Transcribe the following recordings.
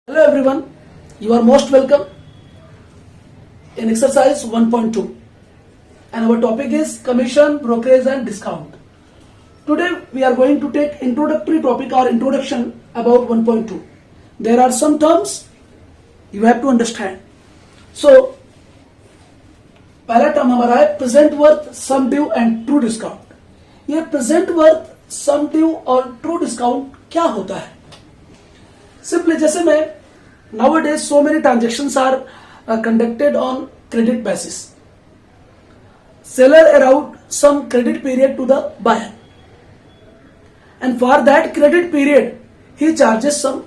Hello everyone, you are most welcome in exercise 1.2 and our topic is commission, brokerage and discount. Today we are going to take introductory topic or introduction about 1.2. There are some terms you have to understand. So पहला term हमारा है present worth, sum due and true discount. ये present worth, sum due और true discount क्या होता है? Simply जैसे मैं nowadays so many transactions are conducted on credit basis. Seller allowed some credit period to the buyer, and for that credit period he charges some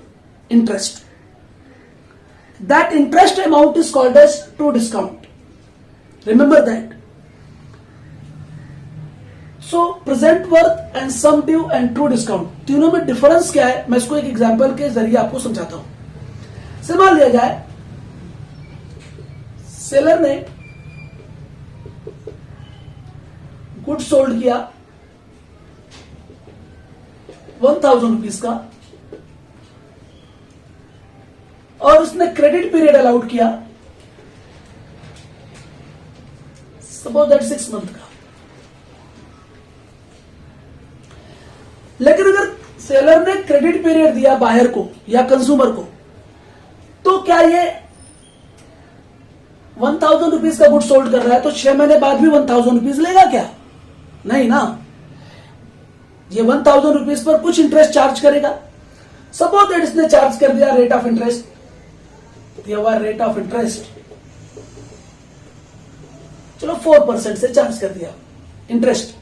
interest. That interest amount is called as true discount. Remember that. So present worth and sum due and true discount, तीनों में difference क्या है मैं इसको एक example के जरिए आपको समझाता हूं. से मान लिया जाए सेलर ने गुड सोल्ड किया 1000 रुपीज का और उसने क्रेडिट पीरियड अलाउड किया सपोज दैट 6 मंथ का. लेकिन अगर सेलर ने क्रेडिट पीरियड दिया बायर को या कंज्यूमर को, तो क्या ये 1000 रुपीज का गुड सोल्ड कर रहा है तो 6 महीने बाद भी 1000 रुपीज लेगा क्या? नहीं ना. ये 1000 रुपीज पर कुछ इंटरेस्ट चार्ज करेगा. सपोज दैट इसने चार्ज कर दिया रेट ऑफ इंटरेस्ट, दिया हुआ रेट ऑफ इंटरेस्ट, चलो 4% से चार्ज कर दिया इंटरेस्ट.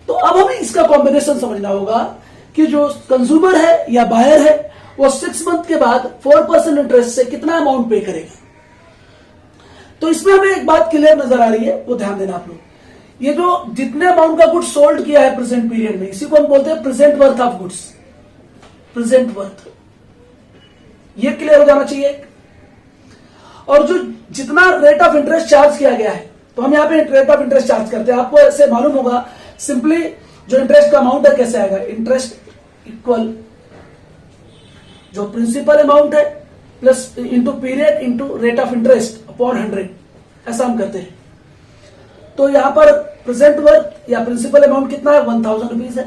तो अब हमें इसका कॉम्बिनेशन समझना होगा कि जो कंज्यूमर है या बायर है वो 6 मंथ के बाद 4% इंटरेस्ट से कितना अमाउंट पे करेगा. तो इसमें हमें एक बात क्लियर नजर आ रही है, वो ध्यान देना आप लोग. ये जो जितने अमाउंट का गुड्स सोल्ड किया है प्रेजेंट पीरियड में, इसी को हम बोलते हैं present worth of goods. Present worth, ये क्लियर हो जाना चाहिए. और जो जितना रेट ऑफ इंटरेस्ट चार्ज किया गया है, तो हम यहाँ पे रेट ऑफ इंटरेस्ट चार्ज करते हैं. आपको ऐसे मालूम होगा सिंपली जो इंटरेस्ट का अमाउंट है कैसे आएगा, इंटरेस्ट इक्वल जो प्रिंसिपल अमाउंट है plus into period into rate of interest upon 100, ऐसा हम करते हैं. तो यहां पर प्रेजेंट वर्थ या प्रिंसिपल अमाउंट कितना है 1000 रुपीज है.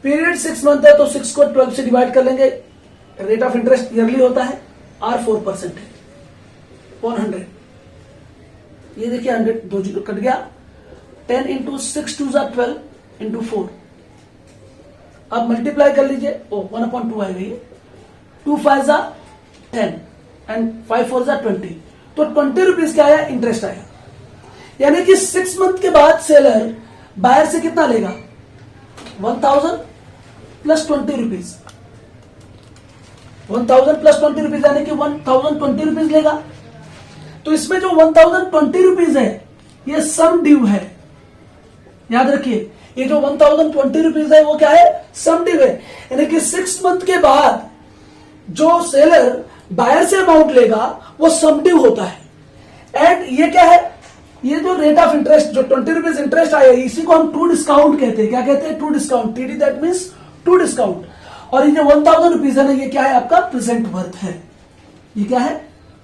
पीरियड 6 मंथ है तो 6 को 12 से डिवाइड कर लेंगे. रेट ऑफ इंटरेस्ट ईयरली होता है और 4% है अपॉन 100. ये देखिए 100 दो जीरो कट गया. 10 इंटू 6 2 12 इंटू 4. अब मल्टीप्लाई कर लीजिए. 1/2 आएगा ये. 2 5 10 एंड 5 4 20. तो 20 रुपीज क्या आया? इंटरेस्ट आया. यानी कि 6 मंथ के बाद सेलर बायर से कितना लेगा? 1000 प्लस 20 रुपीज. 1000 प्लस 20 रुपीज यानी कि 1020 रुपीज लेगा. तो इसमें जो 1020 रुपीज है ये सम ड्यू है. याद रखिए, ये जो 1020 रुपीज है वो क्या है? सम ड्यू है. यानी कि 6 मंथ के बाद जो सेलर बायर से अमाउंट लेगा वो सम ड्यू होता है. एंड ये क्या है? ये जो रेट ऑफ इंटरेस्ट जो 20 रुपीज इंटरेस्ट आया, इसी को हम ट्रू डिस्काउंट कहते हैं. क्या कहते हैं? True discount. TD that means true discount. और ये जो 1000 रुपीज है ना, ये क्या है? आपका प्रेजेंट वर्थ है. ये क्या है?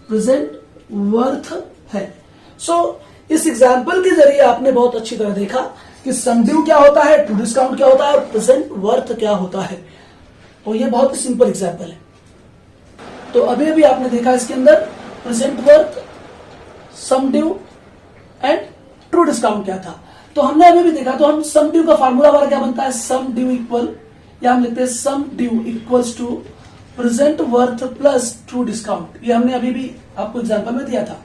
प्रेजेंट वर्थ है. सो इस एग्जाम्पल के जरिए आपने बहुत अच्छी तरह देखा कि सम ड्यू क्या होता है, ट्रू डिस्काउंट क्या होता है और प्रेजेंट वर्थ क्या होता है. तो ये बहुत ही सिंपल एग्जाम्पल है. तो अभी अभी आपने देखा इसके अंदर present worth, sum due and true discount क्या था. तो हमने अभी भी देखा. तो हम सम ड्यू का फार्मूला हमारा क्या बनता है? सम ड्यू इक्वल, या हम लिखते हैं sum due equals to present worth plus true discount. ये हमने अभी भी आपको एग्जाम्पल में दिया था.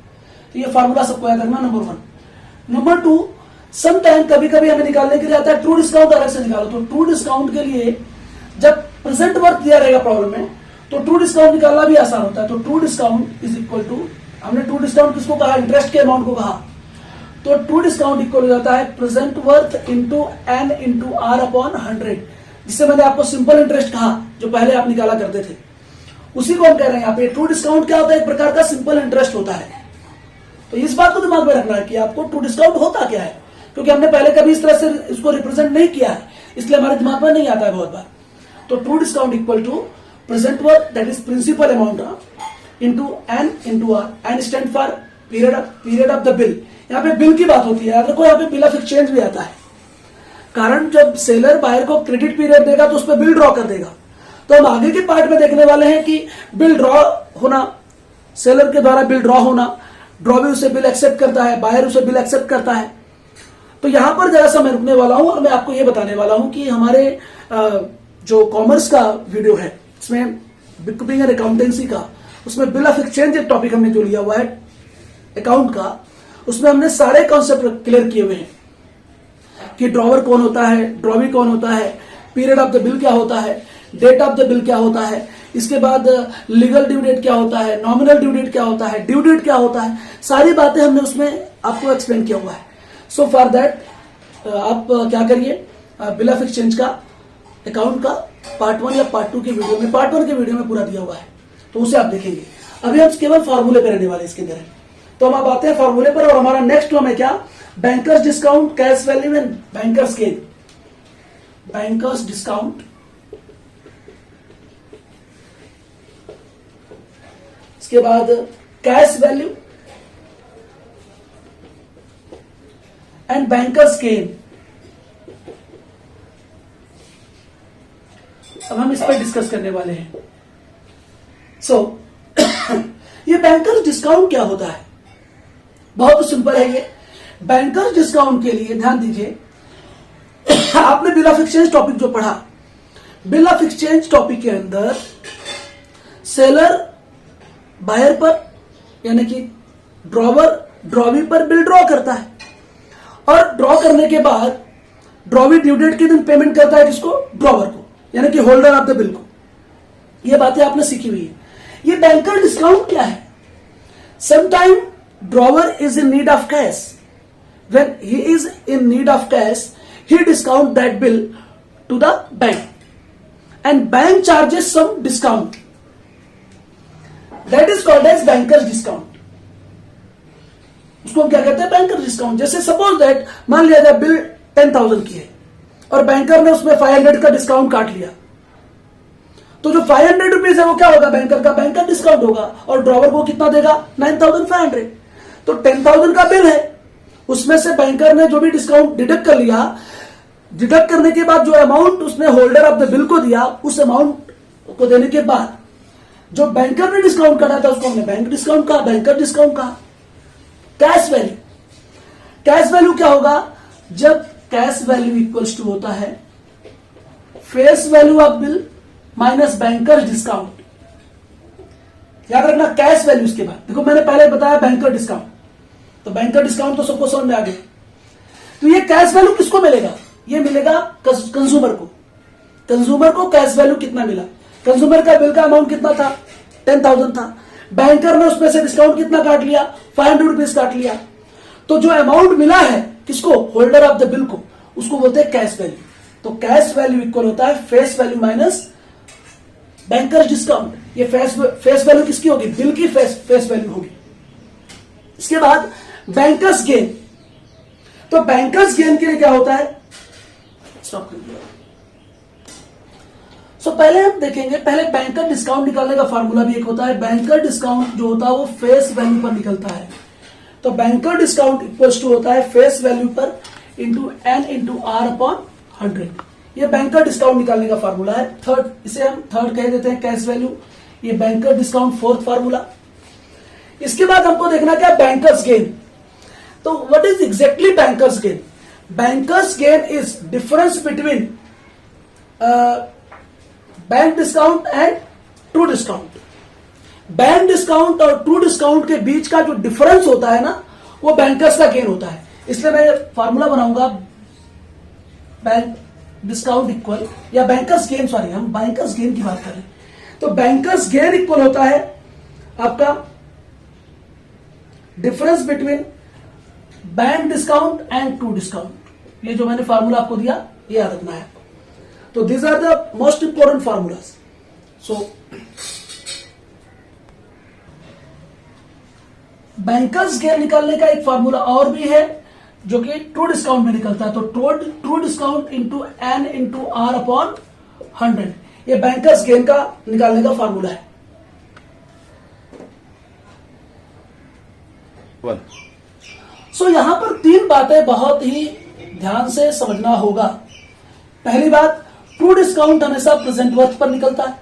तो ये फार्मूला सबको याद रखना, नंबर 1. नंबर 2, सम टाइम कभी कभी हमें निकालने के लिए आता है ट्रू डिस्काउंट अलग से निकालो. तो ट्रू डिस्काउंट के लिए जब प्रेजेंट वर्थ दिया रहेगा प्रॉब्लम में तो ट्रू डिस्काउंट निकालना भी आसान होता है. तो true discount is equal to, हमने ट्रू डिस्काउंट किसको कहा? इंटरेस्ट के अमाउंट को कहा. तो ट्रू डिस्काउंट इक्वल हो जाता है present worth into N into R upon 100, जिससे मैंने आपको सिंपल इंटरेस्ट कहा जो पहले आप निकाला करते थे, उसी को हम कह रहे हैं यहाँ पे. ट्रू डिस्काउंट क्या होता है? एक प्रकार का सिंपल इंटरेस्ट होता है. तो इस बात को दिमाग में रखना है कि आपको ट्रू डिस्काउंट होता क्या है, क्योंकि हमने पहले कभी इस तरह से इसको रिप्रेजेंट नहीं किया है, इसलिए हमारे दिमाग में नहीं आता है बहुत बार. तो true discount equal to present work that is principal amount into N into R. N stands for period of the bill. यहाँ पे बिल की बात होती है, देखो यहाँ पे बिल ऑफ एक्सचेंज भी आता है। कारण जब सेलर बायर को क्रेडिट पीरियड देगा तो उस पर बिल ड्रॉ कर देगा। तो हम आगे के पार्ट में देखने वाले हैं कि बिल ड्रॉ होना, सेलर के द्वारा बिल ड्रॉ होना, ड्रॉ भी उसे बिल एक्सेप्ट करता है, बायर उसे बिल एक्सेप्ट करता है। तो यहां पर जरा सा मैं रुकने वाला हूं और मैं आपको यह बताने वाला हूं कि हमारे जो कॉमर्स का वीडियो है इसमें बुककीपिंग एंड अकाउंटेंसी का, उसमें बिल ऑफ एक्सचेंज एक टॉपिक हमने जो लिया हुआ है अकाउंट का, उसमें हमने सारे कॉन्सेप्ट क्लियर किए हुए हैं कि ड्रॉवर कौन होता है, ड्रॉवी कौन होता है, पीरियड ऑफ द बिल क्या होता है, डेट ऑफ द बिल क्या होता है, इसके बाद लीगल ड्यू डेट क्या होता है, नॉमिनल ड्यू डेट क्या होता है, ड्यू डेट क्या होता है, सारी बातें हमने उसमें आपको एक्सप्लेन किया हुआ है। सो फॉर दैट आप क्या करिए, बिल ऑफ एक्सचेंज का अकाउंट का पार्ट 1 या पार्ट 2 के वीडियो में, पार्ट 1 के वीडियो में पूरा दिया हुआ है, तो उसे आप देखेंगे। अभी हम केवल फॉर्मूले पे रहने वाले इसके अंदर। तो हम आप आते हैं फॉर्मूले पर, और हमारा नेक्स्ट टर्म है क्या, bankers discount, cash value and bankers gain. Bankers discount, इसके बाद cash value and bankers gain. अब हम इस पर डिस्कस करने वाले हैं। सो ये बैंकर्स डिस्काउंट क्या होता है, बहुत सिंपल है ये। बैंकर्स डिस्काउंट के लिए ध्यान दीजिए, आपने बिल ऑफ एक्सचेंज टॉपिक जो पढ़ा, बिल ऑफ एक्सचेंज टॉपिक के अंदर सेलर बायर पर यानी कि ड्रॉवर ड्रॉवी पर बिल ड्रॉ करता है, और ड्रॉ करने के बाद ड्रॉवी ड्यू डेट के दिन पेमेंट करता है किसको, ड्रॉवर को, यानी कि होल्डर ऑफ द बिल को। ये बातें आपने सीखी हुई है। ये बैंकर डिस्काउंट क्या है, sometime drawer is in need of cash, when he is in need of cash he discount that bill to the bank and bank charges some discount, that is called as bankers discount। उसको हम क्या कहते हैं, banker discount. जैसे suppose that मान लिया जाए bill 10,000 की है और बैंकर ने उसमें 500 का डिस्काउंट काट लिया, तो जो 500 रुपीज है वो क्या होगा, बैंकर का बैंकर डिस्काउंट होगा, और ड्रॉवर को कितना देगा, 9,500। तो 10,000 का बिल है, उसमें से बैंकर ने जो भी डिस्काउंट डिडक्ट कर लिया, डिडक्ट करने के बाद जो अमाउंट उसने होल्डर ऑफ द बिल को दिया, उस अमाउंट को देने के बाद जो बैंकर ने डिस्काउंट काटा था उसको हमने बैंक डिस्काउंट कहा, बैंकर डिस्काउंट कहा। कैश वैल्यू, कैश वैल्यू क्या होगा, जब कैश वैल्यू इक्वल्स टू होता है face value of bill minus banker discount. याद रखना कैश वैल्यू। इसके बाद देखो मैंने पहले बताया बैंकर डिस्काउंट, तो बैंकर डिस्काउंट तो सबको समझ में आ गया। तो ये कैश वैल्यू किसको मिलेगा, ये मिलेगा कंज्यूमर को। कंज्यूमर को कैश वैल्यू कितना मिला, कंज्यूमर का बिल का अमाउंट कितना था, 10,000 था, बैंकर ने उसमें से डिस्काउंट कितना काट लिया, 500 रुपीज काट लिया, तो जो अमाउंट मिला है किसको, होल्डर ऑफ द बिल को, उसको बोलते हैं कैश वैल्यू। तो कैश वैल्यू इक्वल होता है face value minus banker discount. ये फेस वैल्यू किसकी होगी, बिल की फेस वैल्यू होगी। इसके बाद बैंकर्स गेन, तो बैंकर्स गेन के लिए क्या होता है, स्टॉप कर दिया। सो पहले हम देखेंगे, पहले बैंकर डिस्काउंट निकालने का फार्मूला भी एक होता है। बैंकर डिस्काउंट जो होता है वो फेस वैल्यू पर निकलता है। तो बैंकर डिस्काउंट इक्वल्स टू होता है फेस वैल्यू पर into N into R upon 100। ये बैंकर डिस्काउंट निकालने का फार्मूला है। थर्ड, इसे हम थर्ड कह देते हैं कैश वैल्यू। ये बैंकर डिस्काउंट फोर्थ फार्मूला। इसके बाद हमको देखना क्या, बैंकर्स गेन। तो what is exactly bankers gain, bankers gain is difference between bank discount and true discount. Bank discount और ट्रू डिस्काउंट के बीच का जो डिफरेंस होता है ना, वो बैंकर्स का गेन होता है। इसलिए मैं फार्मूला बनाऊंगा बैंक डिस्काउंट इक्वल, या बैंकर्स गेन, सॉरी हम बैंकर्स गेन की बात करें तो बैंकर्स गेन इक्वल होता है आपका difference between bank discount and true discount. ये जो मैंने फार्मूला आपको दिया ये याद रखना है। तो these are the most important formulas. So bankers gain निकालने का एक फार्मूला और भी है जो कि ट्रू डिस्काउंट में निकलता है। तो true discount into N into R upon 100। ये बैंकर्स गेन का निकालने का फॉर्मूला है। सो यहां पर 3 बातें बहुत ही ध्यान से समझना होगा। पहली बात, ट्रू डिस्काउंट हमेशा प्रेजेंट वर्थ पर निकलता है,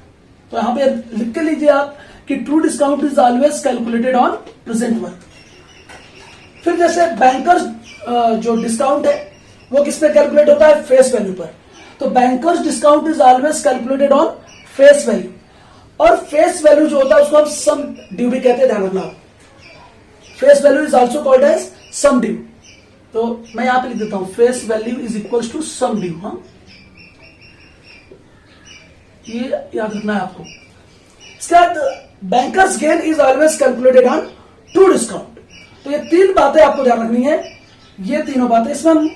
तो यहां पे लिख के लीजिए आप कि true discount is always calculated on present worth. फिर जैसे बैंकर्स जो डिस्काउंट है वो किस पे कैलकुलेट होता है? फेस वैल्यू पर। तो bankers discount is always calculated on face value, और फेस वैल्यू जो होता है उसको हम सम ड्यू भी कहते हैं, ध्यान रखना। Face value is also called as sum due. तो मैं यहां पे लिख देता हूं, face value is equals to sum due. हाँ, ये याद रखना है आपको। इसके बाद bankers gain is always calculated on true discount. तो ये 3 बातें आपको ध्यान रखनी है। ये तीनों बातें, इसमें हम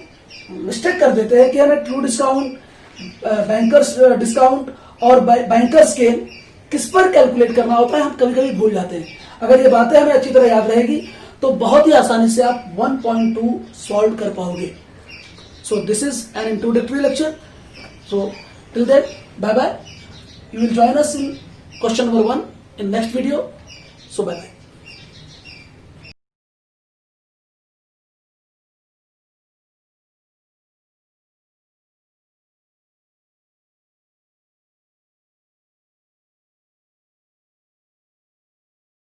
मिस्टेक कर देते हैं कि हमें ट्रू डिस्काउंट, बैंकर्स डिस्काउंट और बैंकर्स गेन किस पर कैलकुलेट करना होता है, हम कभी कभी भूल जाते हैं। अगर ये बातें हमें अच्छी तरह याद रहेगी तो बहुत ही आसानी से आप 1.2 सॉल्व कर पाओगे। So this is an introductory lecture. So till then, bye bye. You will join us in question number 1 in next video. So bye bye.